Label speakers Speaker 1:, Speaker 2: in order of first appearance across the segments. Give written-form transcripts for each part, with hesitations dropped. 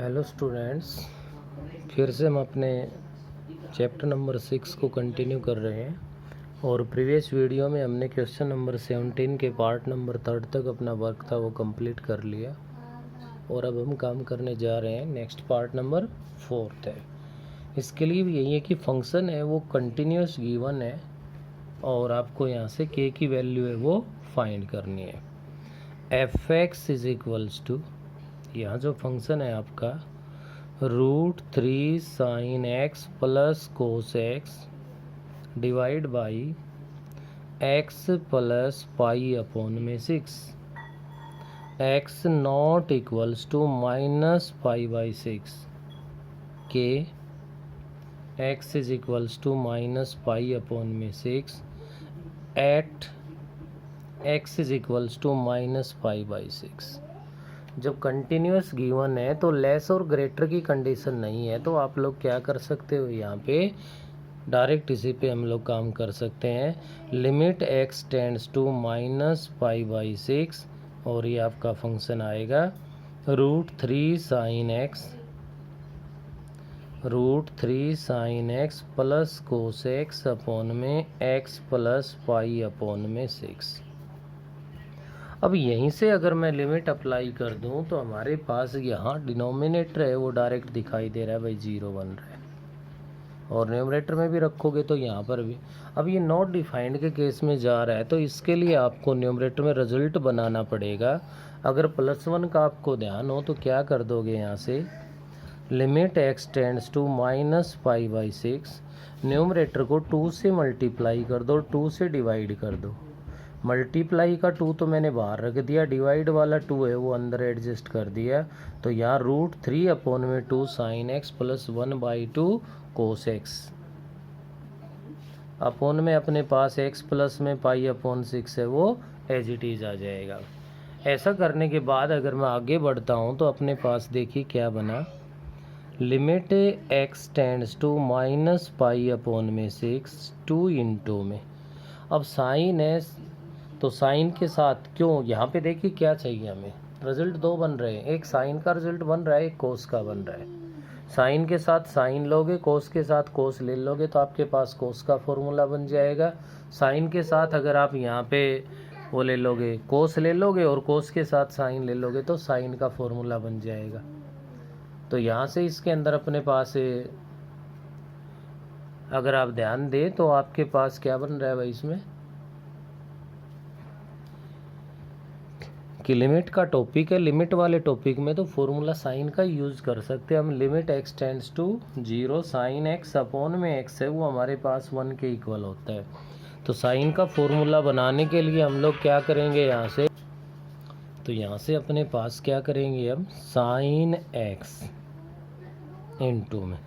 Speaker 1: Hello students, फिर से हम अपने चैप्टर नंबर 6 को कंटिन्यू कर रहे हैं। और प्रीवियस वीडियो में हमने क्वेश्चन नंबर 17 के पार्ट नंबर 3 तक अपना वर्क था वो कंप्लीट कर लिया। और अब हम काम करने जा रहे हैं, नेक्स्ट पार्ट नंबर 4 है। इसके लिए भी यही है कि फंक्शन है वो कंटिन्यूस गिवन है और आपको यहाँ से के की वैल्यू है वो फाइंड करनी है। F x is equals to, यहाँ जो फंक्शन है आपका √3 sin x plus cos x divide by x plus pi upon में 6, x not equals to minus pi by 6 के x is equals to minus pi upon में 6 at x is equals to minus pi by 6। जब continuous given है तो less और greater की condition नहीं है, तो आप लोग क्या कर सकते हो, यहाँ पे डायरेक्ट इसी पे हम लोग काम कर सकते हैं। Limit x tends to minus pi by 6 और ये आपका फंक्शन आएगा √3 sin x plus cos x upon में x प्लस पाई अपॉन में 6। अब यहीं से अगर मैं लिमिट अप्लाई कर दूं तो हमारे पास यहाँ डिनोमिनेटर है वो डायरेक्ट दिखाई दे रहा है भाई, 0 बन रहा है। और न्यूमरेटर में भी रखोगे तो यहाँ पर भी। अब ये नॉट डिफाइंड के केस में जा रहा है तो इसके लिए आपको न्यूमरेटर में रिजल्ट बनाना पड़ेगा। अगर +1 का आपको ध्यान हो तो क्या कर दोगे, यहाँ से limit x tends to minus pi by 6, numerator को 2 से मल्टीप्लाई कर दो, 2 से डिवाइड कर दो। मल्टीप्लाई का 2 तो मैंने बाहर रख दिया, डिवाइड वाला 2 है वो अंदर एडजस्ट कर दिया। तो यहाँ √3 अपॉन में 2 sin x plus 1/2 cos x upon में अपने पास x प्लस में पाई अपॉन 6 है वो एज इट इज आ जाएगा। ऐसा करने के बाद अगर मैं आगे बढ़ता हूँ तो अपने पास देखिए क्या बना, limit x tends to minus pi upon में 6 2 इंटू में। अब साइन है तो साइन के साथ क्यों, यहाँ पे देखिए क्या चाहिए हमें, रिजल्ट 2 बन रहे हैं, एक साइन का रिजल्ट बन रहा है, एक कोस का बन रहा है। साइन के साथ साइन लोगे, कोस के साथ कोस ले लोगे तो आपके पास कोस का फॉर्मूला बन जाएगा। साइन के साथ अगर आप यहाँ पे वो ले लोगे, कोस ले लोगे, और कोस के साथ साइन ले लोगे तो साइन का फॉर्मूला बन जाएगा। तो यहाँ से इसके अंदर अपने पास अगर आप ध्यान दें तो आपके पास क्या बन रहा है भाई, इसमें कि लिमिट का टॉपिक है। लिमिट वाले टॉपिक में तो फॉर्मूला साइन का यूज़ कर सकते हैं हम। Limit x tends to 0 sin x upon में x है वो हमारे पास 1 के इक्वल होता है। तो साइन का फॉर्मूला बनाने के लिए हम लोग क्या करेंगे, यहाँ से तो यहाँ से अपने पास क्या करेंगे हम, sin x इंटू में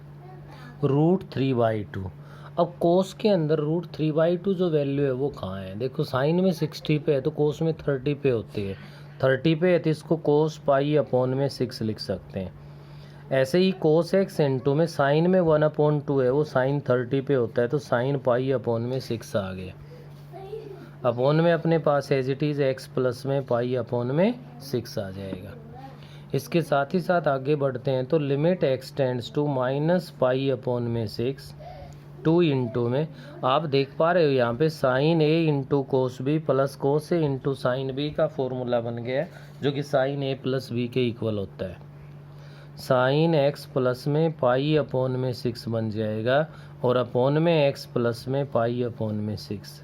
Speaker 1: √3/2। अब कोस के अंदर √3/2 जो वैल्यू है वो कहाँ है, देखो साइन में 60 पे है तो कोस में 30 पे होती है। 30 पे है तो इसको कोस पाई अपॉन में 6 लिख सकते हैं। ऐसे ही कोस एक्स इंटू में साइन में 1/2 है वो साइन 30 पे होता है तो साइन पाई अपॉन में 6 आ गया। अपॉन में अपने पास as it is x plus में पाई अपॉन में 6 आ जाएगा। इसके साथ ही साथ आगे बढ़ते हैं तो limit x tends to minus pi upon में 6 2 इंटू में, आप देख पा रहे हो यहाँ पे sine a into cos b plus cos a into sine b का फॉर्मूला बन गया जो कि साइन a प्लस बी के इक्वल होता है। साइन x प्लस में पाई अपॉन में 6 बन जाएगा और अपॉन में x प्लस में पाई अपॉन में 6।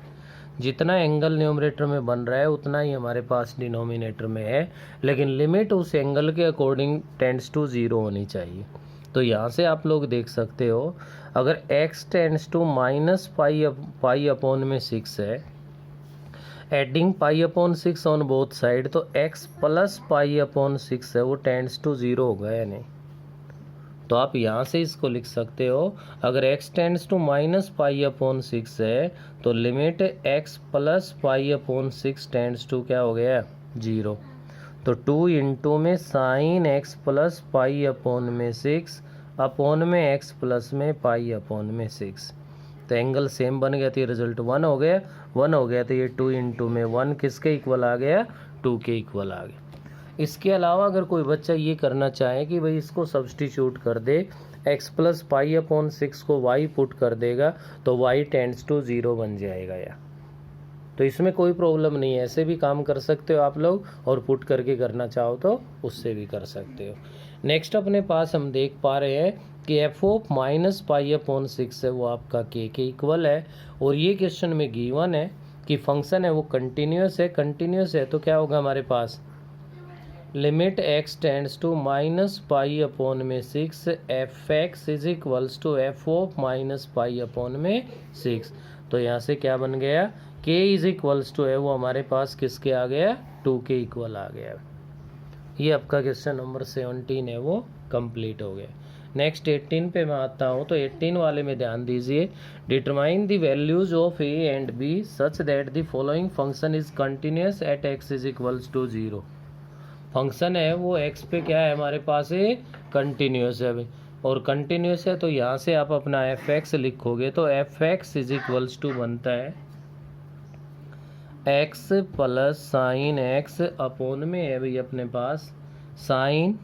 Speaker 1: जितना एंगल न्यूमरेटर में बन रहा है उतना ही हमारे पास डिनोमिनेटर में है, लेकिन लिमिट उस एंगल के अकॉर्डिंग टेंड्स टू 0 होनी चाहिए। तो यहाँ से आप लोग देख सकते हो अगर x tends to minus pi upon में 6 है, adding pi upon 6 on both side, तो x प्लस पाई अपॉन 6 है वो टेंड्स टू 0 होगा या नहीं। तो आप यहाँ से इसको लिख सकते हो, अगर x tends to minus pi upon 6 है तो limit x plus pi upon 6 tends to क्या हो गया, 0। तो 2 इंटू में sine x plus pi upon में 6 अपॉन में x प्लस में पाई अपॉन में 6। तो एंगल सेम बन गया तो ये रिजल्ट 1 हो गया तो ये 2 इंटू में 1 किसके इक्वल आ गया, 2 के इक्वल आ गया। इसके अलावा अगर कोई बच्चा ये करना चाहे कि भाई इसको सब्सटीट्यूट कर दे, x प्लस पाई अपॉन 6 को y पुट कर देगा तो y टेंड्स टू 0 बन जाएगा या, तो इसमें कोई प्रॉब्लम नहीं है, ऐसे भी काम कर सकते हो आप लोग, और पुट करके करना चाहो तो उससे भी कर सकते हो। नेक्स्ट अपने पास हम देख पा रहे हैं कि F of minus pi upon 6 है वो आपका के इक्वल है, और ये क्वेश्चन में गिवन है कि फंक्शन है वो कंटिन्यूस है। कंटिन्यूस है तो क्या होगा हमारे पास, limit x tends to minus pi upon में 6 f x is equals to f of minus pi upon में 6। तो यहाँ से क्या बन गया, k इज इक्वल्स टू है वो हमारे पास किसके आ गया, 2 के इक्वल आ गया। ये आपका क्वेश्चन नंबर 17 है वो कंप्लीट हो गया। नेक्स्ट 18 पे मैं आता हूँ, तो 18 वाले में ध्यान दीजिए, determine the values of a and b such that the following function is continuous at x is equals to 0। Function है वो x पे क्या है हमारे पास है, कंटिन्यूस है, और कंटिन्यूस है तो यहाँ से आप अपना एफ एक्स लिखोगे तो f x is equals to बनता है x plus sine x upon में है भाई अपने पास साइन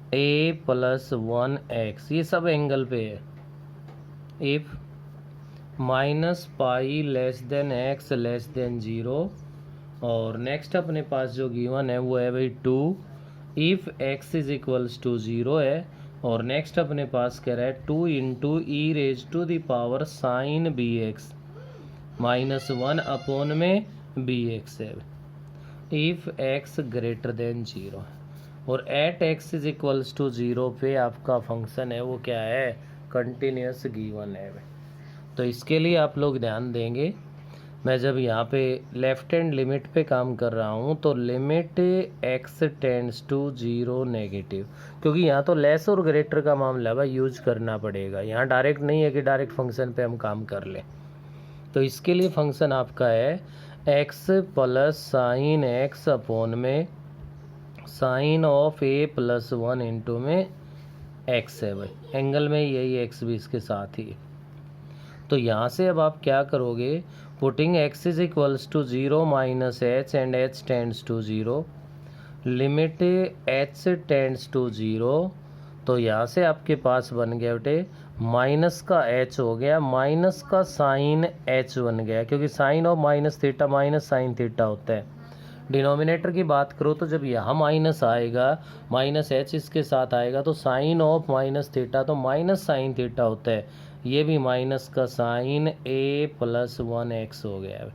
Speaker 1: a प्लस 1x, ये सब एंगल पे है। If minus pi less than x less than 0, और नेक्स्ट अपने पास जो गिवन है वो है भाई 2 if x is equals to 0 है, और नेक्स्ट अपने पास कह रहा है 2 into e raise to the power sine b x minus 1 upon में बी एक्स है इफ़ x ग्रेटर देन 0, और at x is equals to 0 पे आपका फंक्शन है वो क्या है, कंटिन्यूस गिवन है। तो इसके लिए आप लोग ध्यान देंगे, मैं जब यहाँ पे लेफ्ट हैंड लिमिट पे काम कर रहा हूँ तो limit x tends to 0 negative, क्योंकि यहाँ तो लेस और ग्रेटर का मामला भाई यूज करना पड़ेगा, यहाँ डायरेक्ट नहीं है कि डायरेक्ट फंक्शन पे हम काम कर लें। तो इसके लिए फंक्शन आपका है x plus sine x upon में sine of a plus 1 into में x है भाई, एंगल में यही x भी इसके साथ ही। तो यहाँ से अब आप क्या करोगे, putting x is equals to 0 minus h and h tends to 0, limit h tends to 0, तो यहाँ से आपके पास बन गया बेटे माइनस का h हो गया, माइनस का साइन h बन गया, क्योंकि sine of minus theta minus sine theta होता है। डिनोमिनेटर की बात करो तो जब यहाँ माइनस आएगा, माइनस h इसके साथ आएगा तो साइन ऑफ माइनस थीटा तो माइनस साइन थीटा होता है, ये भी माइनस का साइन a प्लस 1x हो गया।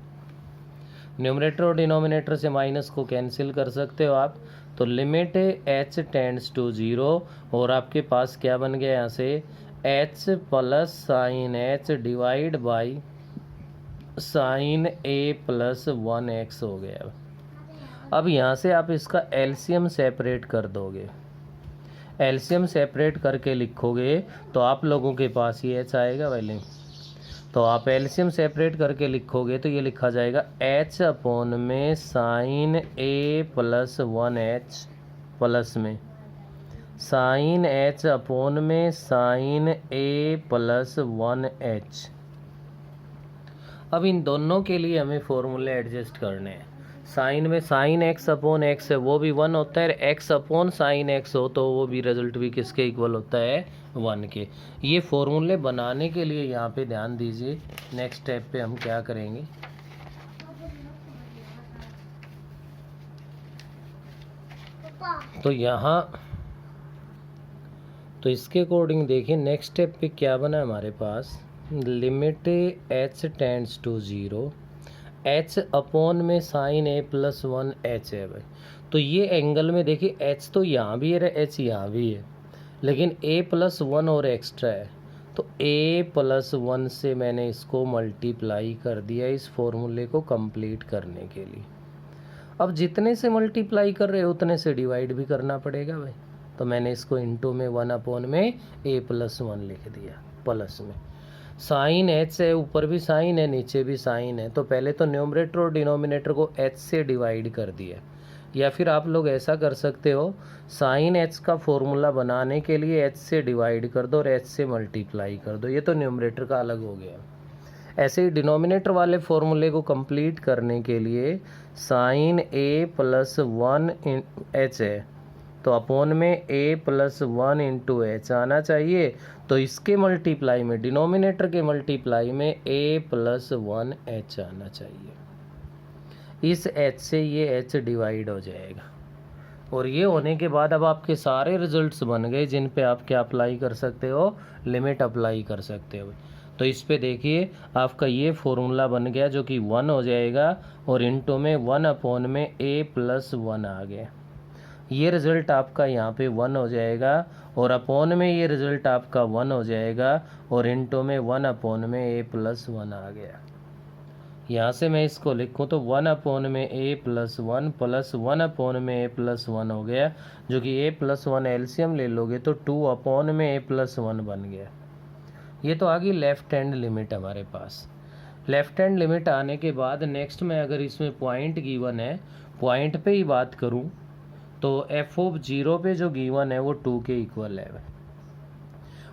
Speaker 1: न्यूमरेटर और डिनोमिनेटर से माइनस को कैंसिल कर सकते हो आप, तो लिमिट h टेंड्स टू 0, और आपके पास क्या बन गया यहाँ से h plus sign h divide by sine a plus 1x हो गया। अब यहाँ से आप इसका एलसीएम सेपरेट कर दोगे, एलसीएम सेपरेट करके लिखोगे तो आप लोगों के पास ये h आएगा पहले, तो आप एलसीएम सेपरेट करके लिखोगे तो ये लिखा जाएगा h अपॉन में sine a plus 1h plus में साइन h अपॉन में साइन a प्लस 1h। अब इन दोनों के लिए हमें फॉर्मूले एडजस्ट करने हैं। साइन में साइन एक्स अपॉन एक्स है वो भी 1 होता है, एक्स अपॉन साइन एक्स हो तो वो भी रिजल्ट भी किसके इक्वल होता है, 1 के। ये फॉर्मूले बनाने के लिए यहाँ पे ध्यान दीजिए, नेक्स्ट स्टेप पे हम क्या करेंगे, तो यहाँ तो इसके अकॉर्डिंग देखिए नेक्स्ट स्टेप पे क्या बना हमारे पास, limit h tends to 0, h upon में साइन a प्लस 1h है भाई। तो ये एंगल में देखिए h तो यहाँ भी है, h यहाँ भी है, लेकिन a प्लस 1 और एक्स्ट्रा है, तो a प्लस 1 से मैंने इसको मल्टीप्लाई कर दिया इस फॉर्मूले को कंप्लीट करने के लिए। अब जितने से मल्टीप्लाई कर रहे हो उतने से डिवाइड भी करना पड़ेगा भाई, तो मैंने इसको इंटू में 1 अपॉन में a प्लस 1 लिख दिया, प्लस में साइन h है, ऊपर भी साइन है नीचे भी साइन है, तो पहले तो न्यूमरेटर और डिनोमिनेटर को h से डिवाइड कर दिया, या फिर आप लोग ऐसा कर सकते हो साइन h का फॉर्मूला बनाने के लिए h से डिवाइड कर दो और h से मल्टीप्लाई कर दो, ये तो न्यूमरेटर का अलग हो गया। ऐसे ही डिनोमिनेटर वाले फॉर्मूले को कंप्लीट करने के लिए साइन ए प्लस 1 एच है, तो अपोन में ए प्लस 1 इंटू एच आना चाहिए। तो इसके मल्टीप्लाई में, डिनोमिनेटर के मल्टीप्लाई में ए प्लस 1 एच आना चाहिए। इस एच से ये एच डिवाइड हो जाएगा। और ये होने के बाद अब आपके सारे रिजल्ट्स बन गए जिन पे आप क्या अप्लाई कर सकते हो, लिमिट अप्लाई कर सकते हो। तो इस पे देखिए आपका ये फॉर्मूला बन गया जो कि 1 हो जाएगा और इनटू में 1 अपॉन में ए प्लस 1 आ गया। ये रिज़ल्ट आपका यहाँ पे 1 हो जाएगा और अपॉन में ये रिज़ल्ट आपका 1 हो जाएगा और इनटू में 1 अपॉन में ए प्लस 1 आ गया। यहाँ से मैं इसको लिखूँ तो 1 अपॉन में ए प्लस 1 प्लस 1 अपॉन में ए प्लस 1 हो गया, जो कि ए प्लस 1 एलसीएम ले लोगे तो 2 अपॉन में ए प्लस 1 बन गया। ये तो आ गई लेफ्ट हैंड लिमिट हमारे पास। लेफ्ट हैंड लिमिट आने के बाद नेक्स्ट में अगर इसमें पॉइंट गिवन है, पॉइंट पे ही बात करूँ तो एफ ऑफ 0 पे जो गिवन है वो 2 के इक्वल है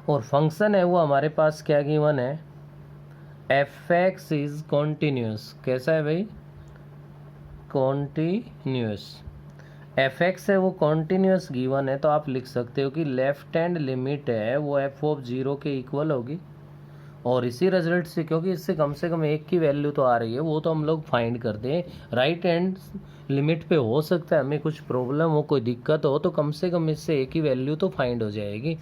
Speaker 1: और फंक्शन है वो हमारे पास क्या गिवन है, एफ एक्स इज कॉन्टीन्यूस। कैसा है भाई, कॉन्टीन्यूस। एफ एक्स है वो कॉन्टीन्यूस गिवन है, तो आप लिख सकते हो कि लेफ्ट हैंड लिमिट है वो एफ ऑफ 0 के इक्वल होगी। और इसी रिजल्ट से, क्योंकि इससे कम से कम एक की वैल्यू तो आ रही है, वो तो हम लोग फाइंड करते हैं। राइट हैंड लिमिट पे हो सकता है हमें कुछ प्रॉब्लम हो, कोई दिक्कत हो, तो कम से कम इससे एक ही वैल्यू तो फाइंड हो जाएगी।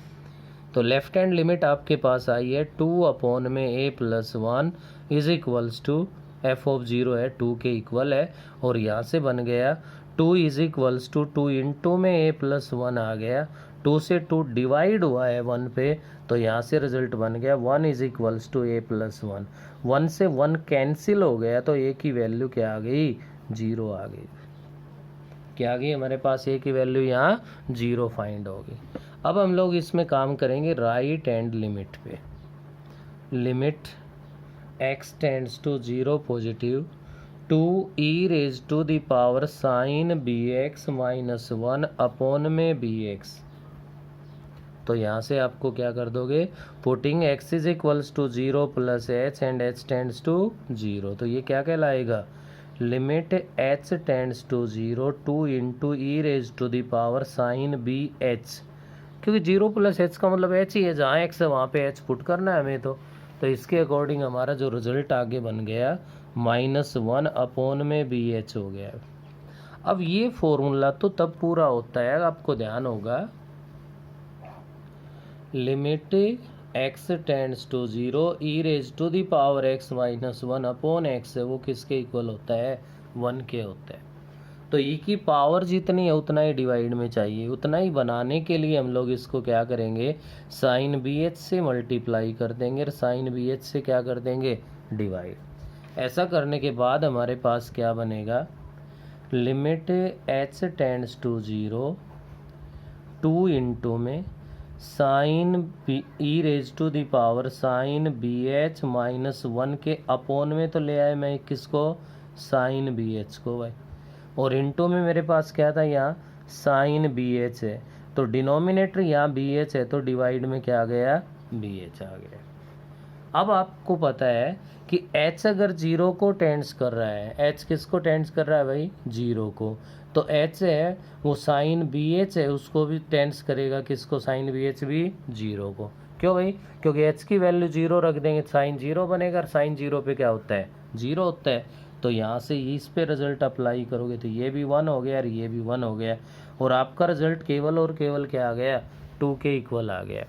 Speaker 1: तो लेफ्ट हैंड लिमिट आपके पास आई है 2 अपॉन में a plus 1 is equals to f of 0 है 2 के इक्वल है। और यहाँ से बन गया 2 इज इक्वल्स टू 2 इंटू में ए प्लस 1 आ गया। 2 से 2 डिवाइड हुआ है 1 पे, तो यहाँ से रिजल्ट बन गया 1 is equals to a plus 1। 1 से 1 कैंसिल हो गया तो ए की वैल्यू क्या आ गई, 0 आ गई। क्या आ गई हमारे पास, ए की वैल्यू यहाँ 0 फाइंड होगी। अब हम लोग इसमें काम करेंगे राइट हैंड लिमिट पे। Limit x tends to 0 positive 2 e raise to the power sine b x minus 1 upon में बी एक्स। तो यहाँ से आपको क्या कर दोगे, putting x is equals to 0 plus h and h tends to 0। तो ये क्या कहलाएगा, limit h tends to 0 2 into e raise to the power sine b h, क्योंकि 0 प्लस एच का मतलब h ही है, जहाँ x है वहाँ पे h पुट करना है हमें। तो इसके अकॉर्डिंग हमारा जो रिजल्ट आगे बन गया -1 अपॉन में बी एच हो गया। अब ये फॉर्मूला तो तब पूरा होता है, आपको ध्यान होगा, limit x tends to 0 e raise to the power x minus 1 upon x है वो किसके इक्वल होता है, 1 के होता है। तो e की पावर जितनी है उतना ही डिवाइड में चाहिए, उतना ही बनाने के लिए हम लोग इसको क्या करेंगे, साइन बी एच से मल्टीप्लाई कर देंगे और साइन बी एच से क्या कर देंगे, डिवाइड। ऐसा करने के बाद हमारे पास क्या बनेगा, limit h tends to 0 2 into में sine e raise to the power sine b h minus 1 के अपॉन में तो ले आए मैं किसको, साइन बी एच को भाई, और इनटू में मेरे पास क्या था यहाँ साइन बी एच है, तो डिनोमिनेटर यहाँ बी एच है तो डिवाइड में क्या आ गया, बी एच आ गया। अब आपको पता है कि h अगर 0 को टेंड्स कर रहा है, h किसको टेंड्स कर रहा है भाई, 0 को, तो h है वो साइन बी एच है उसको भी टेंड्स करेगा, किसको, साइन बी एच भी 0 को। क्यों भाई, क्योंकि h की वैल्यू 0 रख देंगे साइन 0 बनेगा, और साइन 0 पे क्या होता है, 0 होता है। तो यहाँ से इस पे रिजल्ट अप्लाई करोगे तो ये भी 1 हो गया और ये भी 1 हो गया, और आपका रिजल्ट केवल और केवल क्या आ गया, 2 के इक्वल आ गया।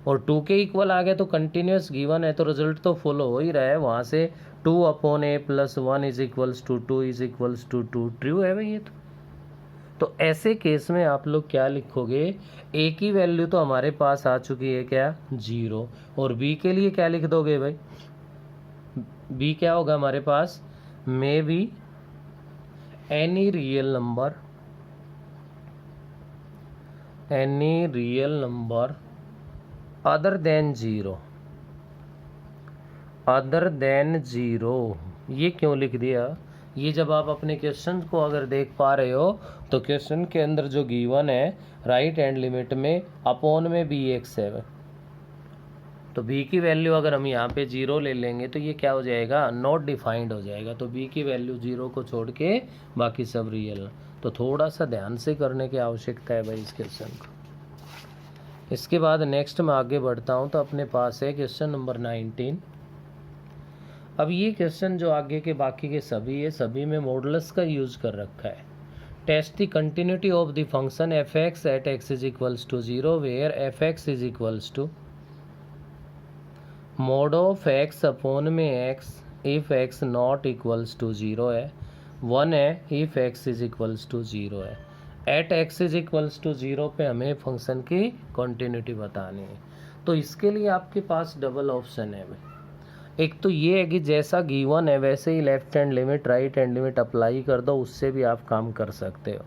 Speaker 1: और 2 के इक्वल आ गया तो कंटिन्यूस गिवन है तो रिजल्ट तो फॉलो हो ही रहा है। वहाँ से 2 upon a plus 1 is equals to 2 is equals to 2 true है भाई ये तो ऐसे केस में आप लोग क्या लिखोगे, ए की वैल्यू तो हमारे पास आ चुकी है क्या, 0, और बी के लिए क्या लिख दोगे भाई, बी क्या होगा हमारे पास, may be any real number other than 0। ये क्यों लिख दिया, ये जब आप अपने क्वेश्चन को अगर देख पा रहे हो तो क्वेश्चन के अंदर जो गिवन है राइट हैंड लिमिट में अपॉन में बी एक्स है, तो b की वैल्यू अगर हम यहाँ पे 0 ले लेंगे तो ये क्या हो जाएगा, नॉट डिफाइंड हो जाएगा। तो b की वैल्यू 0 को छोड़ के बाकी सब रियल। तो थोड़ा सा ध्यान से करने की आवश्यकता है भाई इस क्वेश्चन को। इसके बाद नेक्स्ट मैं आगे बढ़ता हूँ तो अपने पास है क्वेश्चन नंबर 19। अब ये क्वेश्चन जो आगे के बाकी के सभी है, सभी में मॉडुलस का यूज कर रखा है। Test the continuity of the function f x at x is equals to 0 where f x is equals to mod of x upon में x if x not equals to 0 है, 1 है if x is equals to 0 है। At x is equals to 0 पे हमें function की continuity बतानी है। तो इसके लिए आपके पास डबल ऑप्शन है भाई। एक तो ये है कि जैसा गिवन है वैसे ही left hand limit right hand limit apply कर दो, उससे भी आप काम कर सकते हो।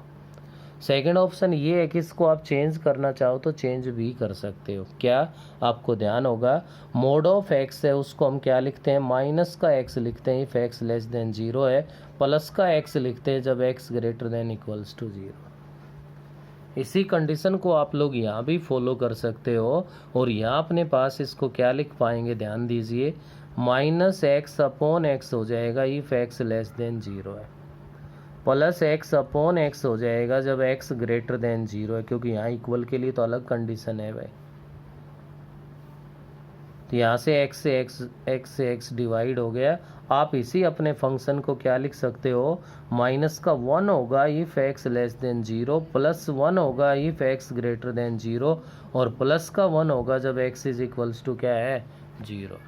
Speaker 1: सेकंड ऑप्शन ये है कि इसको आप चेंज करना चाहो तो चेंज भी कर सकते हो। क्या, आपको ध्यान होगा मोड ऑफ एक्स है उसको हम क्या लिखते हैं, माइनस का एक्स लिखते हैं इफ एक्स लेस देन 0 है, प्लस का एक्स लिखते हैं जब x greater than equals to 0। इसी कंडीशन को आप लोग यहाँ भी फॉलो कर सकते हो। और यहाँ अपने पास इसको क्या लिख पाएंगे, ध्यान दीजिए, माइनस एक्स अपॉन एक्स हो जाएगा इफ एक्स लेस देन 0 है, प्लस एक्स अपॉन एक्स हो जाएगा जब एक्स ग्रेटर देन 0 है, क्योंकि यहाँ इक्वल के लिए तो अलग कंडीशन है भाई। तो यहाँ से एक्स डिवाइड हो गया। आप इसी अपने फंक्शन को क्या लिख सकते हो, माइनस का 1 होगा if x less than 0, plus 1 होगा इफ एक्स ग्रेटर देन 0, और प्लस का 1 होगा जब एक्स इज इक्वल्स टू क्या है, 0।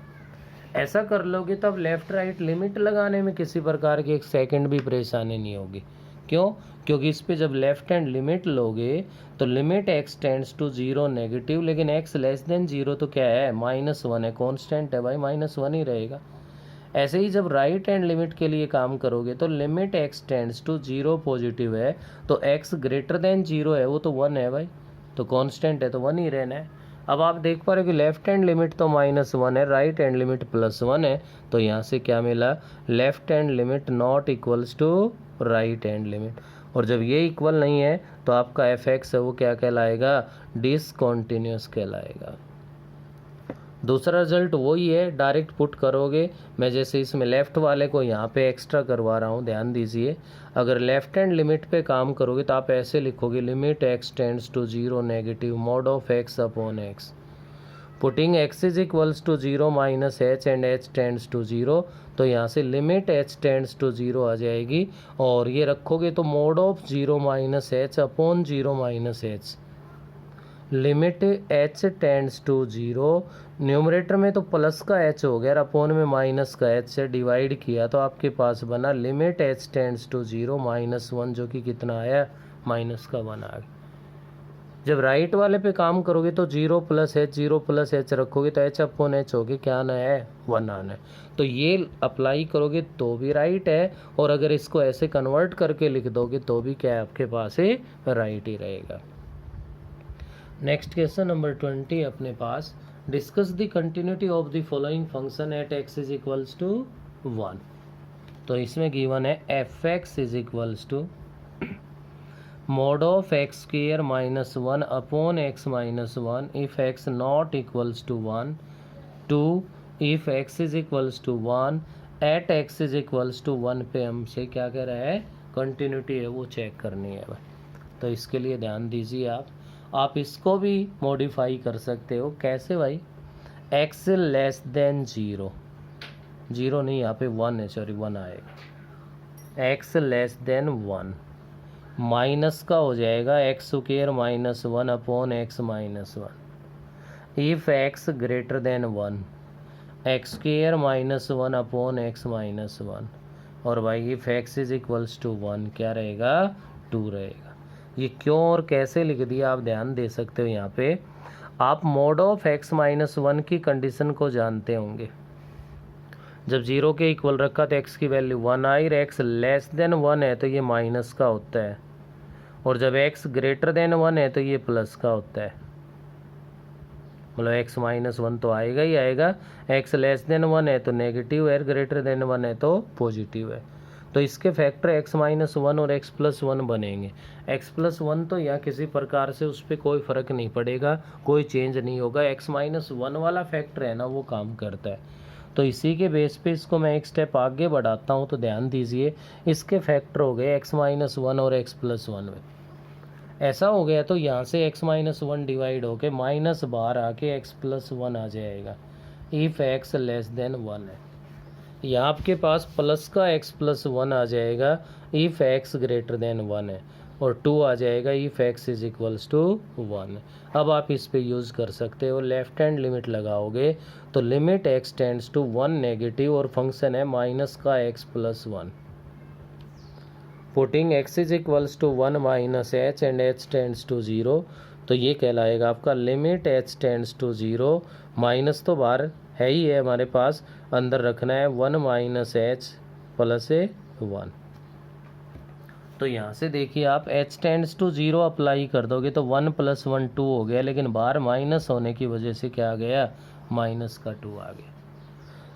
Speaker 1: ऐसा कर लोगे तब लेफ्ट राइट लिमिट लगाने में किसी प्रकार की एक सेकंड भी परेशानी नहीं होगी। क्यों, क्योंकि इस पे जब लेफ्ट हैंड लिमिट लोगे तो limit x tends to 0 negative, लेकिन एक्स लेस देन 0 तो क्या है, -1 है, कांस्टेंट है भाई, -1 ही रहेगा। ऐसे ही जब राइट हैंड लिमिट के लिए काम करोगे तो limit x tends to 0 positive है, तो एक्स ग्रेटर देन 0 है वो तो 1 है भाई, तो कांस्टेंट है तो 1 ही रहना है। अब आप देख पा रहे हो कि लेफ्ट हैंड लिमिट तो -1 है, राइट हैंड लिमिट +1 है, तो यहाँ से क्या मिला, left hand limit not equals to right hand limit. और जब ये इक्वल नहीं है तो आपका एफ एक्स है वो क्या कहलाएगा, डिसकंटिन्यूअस कहलाएगा। दूसरा रिजल्ट वही है, डायरेक्ट पुट करोगे। मैं जैसे इसमें लेफ़्ट वाले को यहाँ पे एक्स्ट्रा करवा रहा हूँ, ध्यान दीजिए। अगर लेफ्ट हैंड लिमिट पे काम करोगे तो आप ऐसे लिखोगे, limit x tends to 0 negative mod of x upon x, putting x is equals to 0 minus h and h tends to 0, तो यहाँ से लिमिट एच टेंड्स टू 0 आ जाएगी। और ये रखोगे तो mod of 0 minus h upon 0 minus h, limit h tends to 0, numerator में तो प्लस का एच हो गया, अपोन में माइनस का एच से डिवाइड किया तो आपके पास बना लिमिट एच टेंड्स टू 0 -1, जो कि कितना आया, माइनस का 1 आ गया। जब राइट वाले पे काम करोगे तो 0 + h रखोगे तो h अपॉन h होगी, क्या आना है, 1 आना है। तो ये अप्लाई करोगे तो भी राइट है, और अगर इसको ऐसे कन्वर्ट करके लिख दोगे तो भी क्या है, आपके पास ही राइट ही रहेगा। नेक्स्ट क्वेश्चन नंबर 20 अपने पास, discuss the continuity of the following function at x is equals to 1। तो इसमें गिवन है f x is equals to mod of x square -1 upon x -1 if x not equals to 1, 2 if x is equals to 1 at x is equals to 1 पे हमसे क्या कह रहा है, continuity है वो चेक करनी है भाई। तो इसके लिए ध्यान दीजिए आप इसको भी मॉडिफाई कर सकते हो। कैसे भाई, x लेस देन 0, 0 नहीं यहाँ पे 1 है, सॉरी 1 आएगा, x लेस देन 1 माइनस का हो जाएगा x square -1 upon x -1, if x greater than 1 x square -1 upon x -1, और भाई if x is equals to 1 क्या रहेगा, 2 रहेगा। ये क्यों और कैसे लिख दिया आप ध्यान दे सकते हो। यहाँ पे आप मोड ऑफ x -1 की कंडीशन को जानते होंगे, जब 0 के इक्वल रखा तो x की वैल्यू 1 आई, और x लेस देन 1 है तो ये माइनस का होता है, और जब x ग्रेटर देन 1 है तो ये प्लस का होता है। मतलब x -1 तो आएगा ही आएगा, x लेस देन 1 है तो नेगेटिव है, ग्रेटर देन 1 है तो पॉजिटिव है। तो इसके फैक्टर x-1 और x+1 बनेंगे। x+1 तो यहाँ किसी प्रकार से उस पर कोई फ़र्क नहीं पड़ेगा, कोई चेंज नहीं होगा। x-1 वाला फैक्टर है ना, वो काम करता है। तो इसी के बेस पे इसको मैं एक स्टेप आगे बढ़ाता हूँ। तो ध्यान दीजिए, इसके फैक्टर हो गए x-1 और x+1 में। ऐसा हो गया तो यहाँ से x-1 डिवाइड होके माइनस बाहर आके x+1 आ जाएगा। इफ़ x लेस देन 1 है, यहाँ आपके पास प्लस का x+1 आ जाएगा इफ़ x ग्रेटर देन 1 है, और 2 आ जाएगा if x is equals to 1। अब आप इस पे यूज़ कर सकते हो, लेफ्ट हैंड लिमिट लगाओगे तो limit x tends to 1 negative और फंक्शन है माइनस का x+1। Putting x is equals to 1 minus h and h tends to 0, तो ये कहलाएगा आपका limit h tends to 0। Minus तो बाहर है ही है हमारे पास, अंदर रखना है 1 माइनस h प्लस 1। तो यहाँ से देखिए आप h टेंड्स टू 0 अप्लाई कर दोगे तो 1 + 1 2 हो गया, लेकिन बाहर माइनस होने की वजह से क्या आ गया, माइनस का 2 आ गया।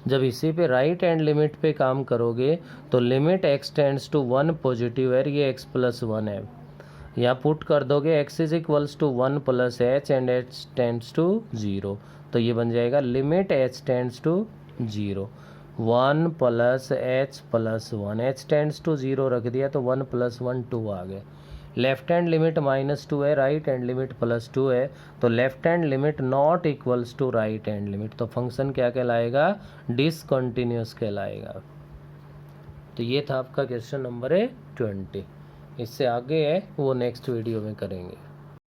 Speaker 1: जब इसी पे राइट हैंड लिमिट पे काम करोगे तो limit x tends to 1 positive है, ये x+1 है। यहाँ पुट कर दोगे x is equals to 1 plus h and h tends to 0, तो ये बन जाएगा limit h tends to 0 1 plus h plus 1, h tends to 0 रख दिया तो 1 + 1 2 आ गए। लेफ्ट हैंड लिमिट -2 है, राइट हैंड लिमिट +2 है, तो left hand limit not equals to right hand limit, तो फंक्शन क्या कहलाएगा, डिसकंटिन्यूअस कहलाएगा। तो ये था आपका क्वेश्चन नंबर 20। इससे आगे है वो नेक्स्ट वीडियो में करेंगे।